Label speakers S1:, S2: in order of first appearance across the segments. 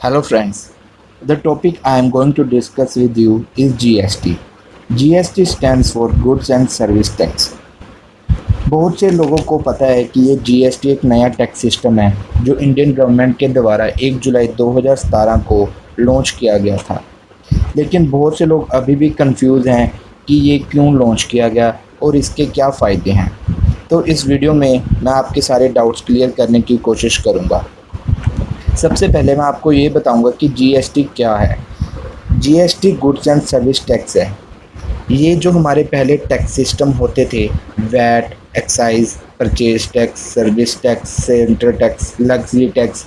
S1: Hello friends, the topic I am going to discuss with you is GST. GST stands for Goods and Service Tax. बहुत से लोगों को पता है कि ये जीएसटी एक नया टैक्स सिस्टम है जो इंडियन गवर्नमेंट के द्वारा 1 जुलाई 2017 को लॉन्च किया गया था। लेकिन बहुत से लोग अभी भी कंफ्यूज हैं कि ये क्यों लॉन्च किया गया और इसके क्या फ़ायदे हैं। तो इस वीडियो में मैं आपके सारे डाउट्स क्लियर करने की कोशिश करूँगा। सबसे पहले मैं आपको ये बताऊंगा कि जीएसटी क्या है। GST goods and service tax है। ये जो हमारे पहले टैक्स सिस्टम होते थे, VAT, excise, purchase tax, service tax, centre tax, luxury tax,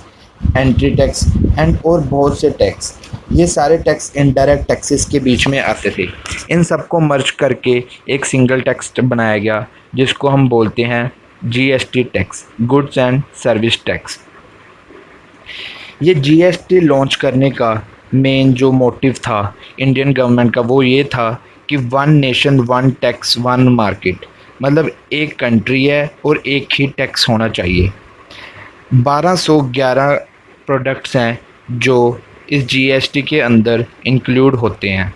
S1: entry tax and और बहुत से टैक्स, ये सारे टैक्स इनडायरेक्ट टैक्सेस के बीच में आते थे। इन सबको मर्ज करके एक सिंगल टैक्स बनाया गया जिसको हम बोलते हैं GST tax, goods and service tax. ये जीएसटी लॉन्च करने का मेन जो मोटिव था इंडियन गवर्नमेंट का, वो ये था कि one nation one tax one market, मतलब एक कंट्री है और एक ही टैक्स होना चाहिए। 1211 प्रोडक्ट्स हैं जो इस जीएसटी के अंदर इंक्लूड होते हैं।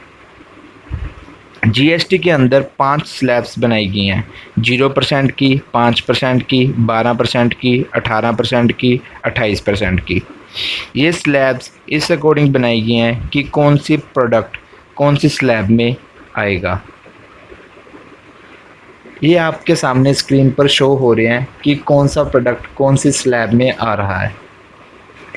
S1: जीएसटी के अंदर 5 स्लैब्स बनाई गई हैं, 0% की, 5% की, 12% की, 18% की, 28% की। ये स्लैब्स इस अकॉर्डिंग बनाई गई हैं कि कौन सी प्रोडक्ट कौन सी स्लैब में आएगा। ये आपके सामने स्क्रीन पर शो हो रहे हैं कि कौन सा प्रोडक्ट कौन सी स्लैब में आ रहा है।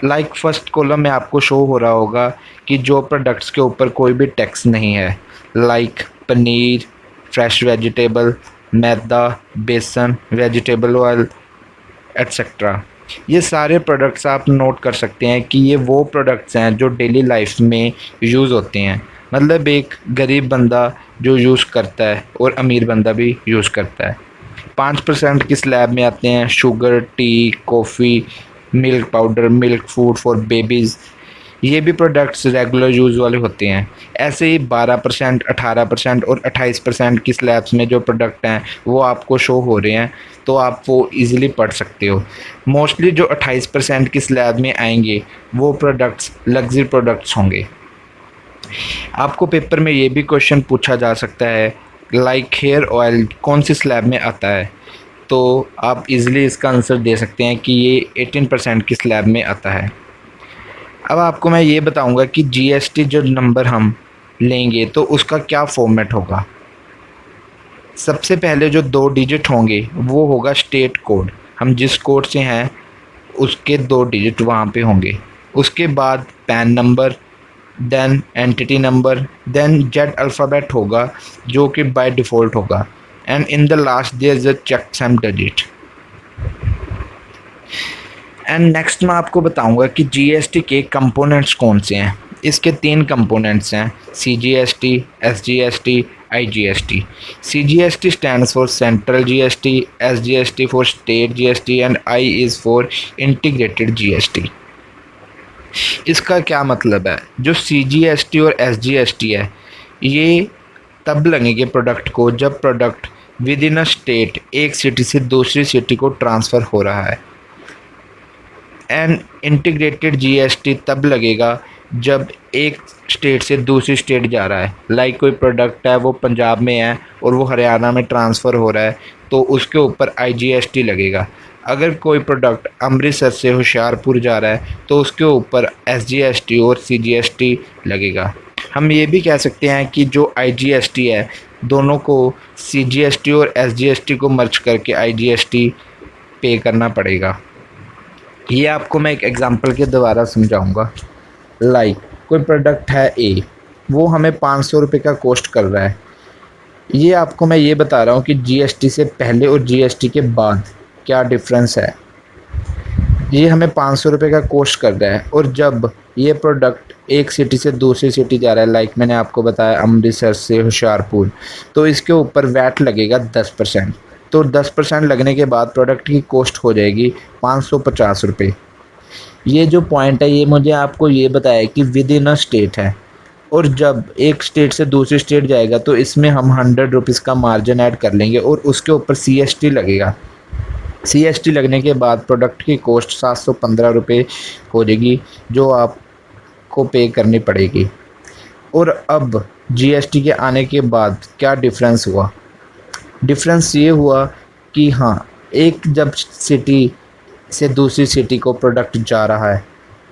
S1: लाइक फर्स्ट कॉलम में आपको शो हो रहा होगा कि जो प्रोडक्ट्स के ऊपर कोई भी टैक्स नहीं है, लाइक पनीर, फ्रेश वेजिटेबल, मैदा, बेसन, वेजिटेबल ऑयल एट्सेट्रा। ये सारे प्रोडक्ट्स आप नोट कर सकते हैं कि ये वो प्रोडक्ट्स हैं जो डेली लाइफ में यूज़ होते हैं। मतलब एक गरीब बंदा जो यूज़ करता है और अमीर बंदा भी यूज़ करता है। 5% की स्लैब में आते हैं sugar, T, coffee, milk powder, milk food for babies. ये भी प्रोडक्ट्स रेगुलर यूज़ वाले होते हैं। ऐसे ही 12%, 18% और 28% की स्लैब्स में जो प्रोडक्ट हैं वो आपको शो हो रहे हैं, तो आप वो इजीली पढ़ सकते हो। मोस्टली जो 28% की स्लैब में आएंगे वो प्रोडक्ट्स लग्जरी प्रोडक्ट्स होंगे। आपको पेपर में ये भी क्वेश्चन पूछा जा सकता है, लाइक हेयर ऑयल कौन सी स्लैब में आता है, तो आप इजीली इसका आंसर दे सकते हैं कि ये 18% की स्लैब में आता है। अब आपको मैं ये बताऊंगा कि जीएसटी जो नंबर हम लेंगे तो उसका क्या फॉर्मेट होगा। सबसे पहले जो 2 डिजिट होंगे वो होगा स्टेट कोड, हम जिस कोड से हैं उसके 2 डिजिट वहाँ पे होंगे। उसके बाद PAN number, then entity number, then Z alphabet होगा जो कि बाय डिफ़ॉल्ट होगा, and in the last there is a checksum digit. And next मैं आपको बताऊंगा कि जीएसटी के कंपोनेंट्स कौन से हैं। इसके 3 कंपोनेंट्स हैं, CGST, SGST, IGST. CGST stands for central GST, SGST for state GST and I is for integrated GST. इसका क्या मतलब है, जो सीजीएसटी और एसजीएसटी है ये तब लगेंगे प्रोडक्ट को जब product with in a state एक सिटी से दूसरी सिटी को ट्रांसफ़र हो रहा है। एंड इंटीग्रेटेड जीएसटी तब लगेगा जब एक स्टेट से दूसरी स्टेट जा रहा है। लाइक कोई प्रोडक्ट है वो पंजाब में है और वो हरियाणा में ट्रांसफ़र हो रहा है तो उसके ऊपर आईजीएसटी लगेगा। अगर कोई प्रोडक्ट अमृतसर से होशियारपुर जा रहा है तो उसके ऊपर एसजीएसटी और सीजीएसटी लगेगा। हम ये भी कह सकते हैं कि जो आईजीएसटी है दोनों को सीजीएसटी और एसजीएसटी को मर्ज करके आईजीएसटी पे करना पड़ेगा। ये आपको मैं एक एग्ज़ाम्पल के द्वारा समझाऊंगा। लाइक कोई प्रोडक्ट है ए, वो हमें 500 रुपये का कॉस्ट कर रहा है। ये आपको मैं ये बता रहा हूँ कि जीएसटी से पहले और जीएसटी के बाद क्या डिफरेंस है। ये हमें 500 रुपये का कॉस्ट कर रहा है और जब ये प्रोडक्ट एक सिटी से दूसरी सिटी जा रहा है, लाइक मैंने आपको बताया अमृतसर से होशियारपुर, तो इसके ऊपर वैट लगेगा 10%। तो 10% लगने के बाद प्रोडक्ट की कॉस्ट हो जाएगी 550 रुपये। ये जो पॉइंट है ये मुझे आपको ये बताया कि विद इन अ स्टेट है, और जब एक स्टेट से दूसरी स्टेट जाएगा तो इसमें हम 100 रुपीज़ का मार्जिन ऐड कर लेंगे और उसके ऊपर सीएसटी लगेगा। सीएसटी लगने के बाद प्रोडक्ट की कॉस्ट 715 रुपये हो जाएगी, जो आप आपको पे करनी पड़ेगी। और अब जीएसटी के आने के बाद क्या डिफरेंस हुआ? डिफरेंस ये हुआ कि हाँ, एक जब सिटी से दूसरी सिटी को प्रोडक्ट जा रहा है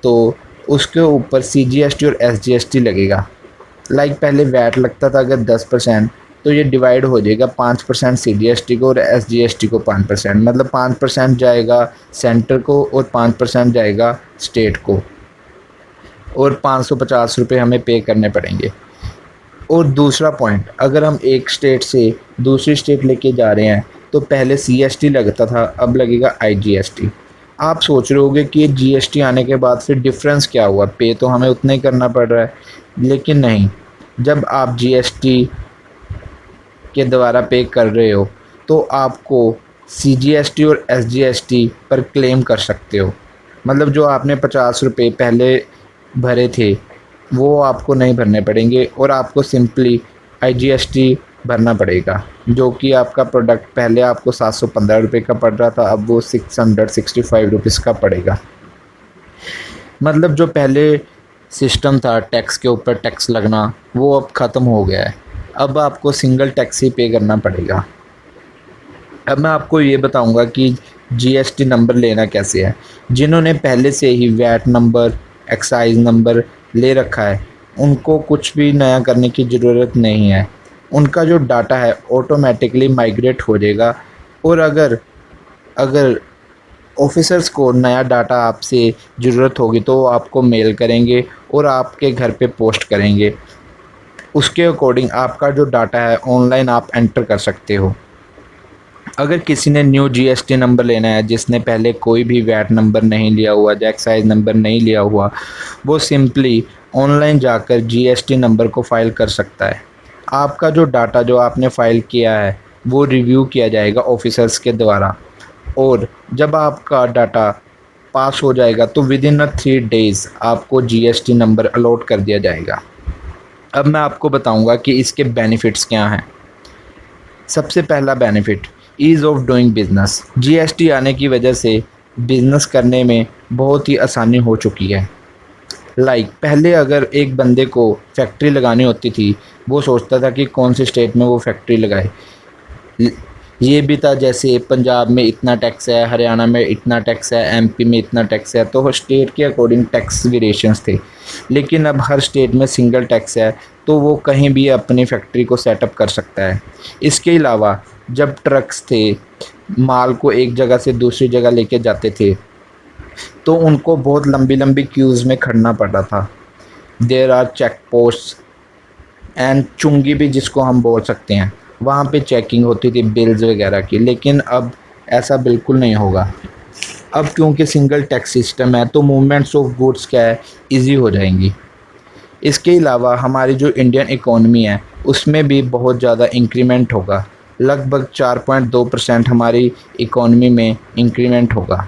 S1: तो उसके ऊपर सीजीएसटी और एसजीएसटी लगेगा। लाइक पहले वैट लगता था अगर 10%, तो ये डिवाइड हो जाएगा 5% सीजीएसटी को और एसजीएसटी को 5%, मतलब 5% जाएगा सेंटर को और 5% जाएगा स्टेट को, और 550 रुपये हमें पे करने पड़ेंगे। और दूसरा पॉइंट, अगर हम एक स्टेट से दूसरी स्टेट लेके जा रहे हैं तो पहले सीएसटी लगता था, अब लगेगा आईजीएसटी। आप सोच रहे होगे कि ये जीएसटी आने के बाद फिर डिफरेंस क्या हुआ, पे तो हमें उतना ही करना पड़ रहा है। लेकिन नहीं, जब आप जीएसटी के द्वारा पे कर रहे हो तो आपको सीजीएसटी और एसजीएसटी पर क्लेम कर सकते हो। मतलब जो आपने 50 रुपये पहले भरे थे वो आपको नहीं भरने पड़ेंगे और आपको सिंपली आईजीएसटी भरना पड़ेगा, जो कि आपका प्रोडक्ट पहले आपको 715 रुपये का पड़ रहा था, अब वो 665 रुपीज़ का पड़ेगा। मतलब जो पहले सिस्टम था टैक्स के ऊपर टैक्स लगना, वो अब ख़त्म हो गया है। अब आपको सिंगल टैक्स ही पे करना पड़ेगा। अब मैं आपको ये बताऊंगा कि जीएसटी नंबर लेना कैसे है। जिन्होंने पहले से ही वैट नंबर, एक्साइज नंबर ले रखा है, उनको कुछ भी नया करने की ज़रूरत नहीं है। उनका जो डाटा है ऑटोमेटिकली माइग्रेट हो जाएगा। और अगर अगर ऑफिसर्स को नया डाटा आपसे ज़रूरत होगी तो वो आपको मेल करेंगे और आपके घर पे पोस्ट करेंगे। उसके अकॉर्डिंग आपका जो डाटा है ऑनलाइन आप एंटर कर सकते हो। अगर किसी ने न्यू जीएसटी नंबर लेना है, जिसने पहले कोई भी वैट नंबर नहीं लिया हुआ, एक्साइज नंबर नहीं लिया हुआ, वो सिंपली ऑनलाइन जाकर जीएसटी नंबर को फ़ाइल कर सकता है। आपका जो डाटा जो आपने फ़ाइल किया है वो रिव्यू किया जाएगा ऑफिसर्स के द्वारा, और जब आपका डाटा पास हो जाएगा तो विद इन 3 डेज़ आपको जीएसटी नंबर अलॉट कर दिया जाएगा। अब मैं आपको बताऊंगा कि इसके बेनिफिट्स क्या हैं। सबसे पहला benefit, ease of doing business. GST आने की वजह से बिज़नेस करने में बहुत ही आसानी हो चुकी है। पहले अगर एक बंदे को फैक्ट्री लगानी होती थी, वो सोचता था कि कौन से स्टेट में वो फैक्ट्री लगाए। ये भी था जैसे पंजाब में इतना टैक्स है, हरियाणा में इतना टैक्स है, एमपी में इतना टैक्स है, तो स्टेट के अकॉर्डिंग टैक्स वेरिएशंस थे। लेकिन अब हर स्टेट में सिंगल टैक्स है, तो वो कहीं भी अपनी फैक्ट्री को सेटअप कर सकता है। इसके अलावा जब ट्रक्स थे माल को एक जगह से दूसरी जगह लेके जाते थे, तो उनको बहुत लंबी लंबी क्यूज़ में खड़ना पड़ता था। There are check post and चुंगी भी जिसको हम बोल सकते हैं, वहाँ पे चेकिंग होती थी बिल्स वगैरह की। लेकिन अब ऐसा बिल्कुल नहीं होगा। अब क्योंकि सिंगल टैक्स सिस्टम है तो मूवमेंट्स ऑफ गुड्स क्या है, इजी हो जाएंगी। इसके अलावा हमारी जो इंडियन इकोनॉमी है उसमें भी बहुत ज़्यादा इंक्रीमेंट होगा। लगभग 4.2% हमारी इकोनॉमी में इंक्रीमेंट होगा।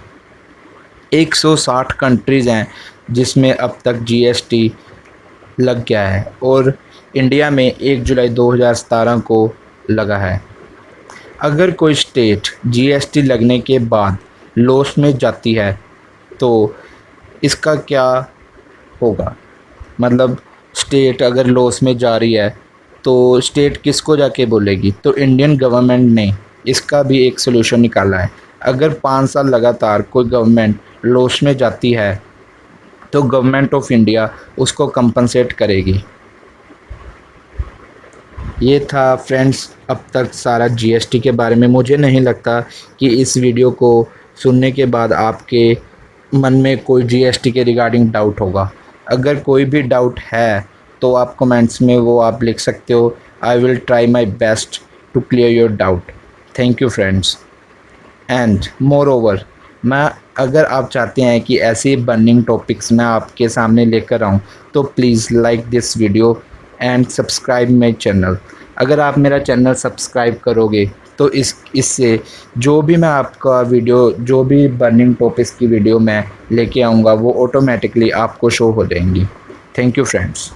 S1: 160 कंट्रीज़ हैं जिसमें अब तक जीएसटी लग गया है, और इंडिया में 1 जुलाई 2017 को लगा है। अगर कोई स्टेट जीएसटी लगने के बाद लॉस में जाती है तो इसका क्या होगा? मतलब स्टेट अगर लॉस में जा रही है तो स्टेट किसको जाके बोलेगी? तो इंडियन गवर्नमेंट ने इसका भी एक सोल्यूशन निकाला है। अगर 5 साल लगातार कोई गवर्नमेंट लॉस में जाती है तो गवर्नमेंट ऑफ इंडिया उसको कंपनसेट करेगी। ये था फ्रेंड्स अब तक सारा जीएसटी के बारे में। मुझे नहीं लगता कि इस वीडियो को सुनने के बाद आपके मन में कोई जीएसटी के रिगार्डिंग डाउट होगा। अगर कोई भी डाउट है तो आप कमेंट्स में वो आप लिख सकते हो। I will try my best to clear your doubt. Thank you friends. And moreover, मैं अगर आप चाहते हैं कि ऐसे बर्निंग टॉपिक्स मैं आपके सामने लेकर आऊँ तो please like this video and subscribe my channel. अगर आप मेरा चैनल सब्सक्राइब करोगे तो इससे जो भी मैं आपका वीडियो, जो भी बर्निंग टॉपिक्स की वीडियो मैं लेके आऊँगा वो ऑटोमेटिकली आपको शो हो जाएंगी। Thank you friends.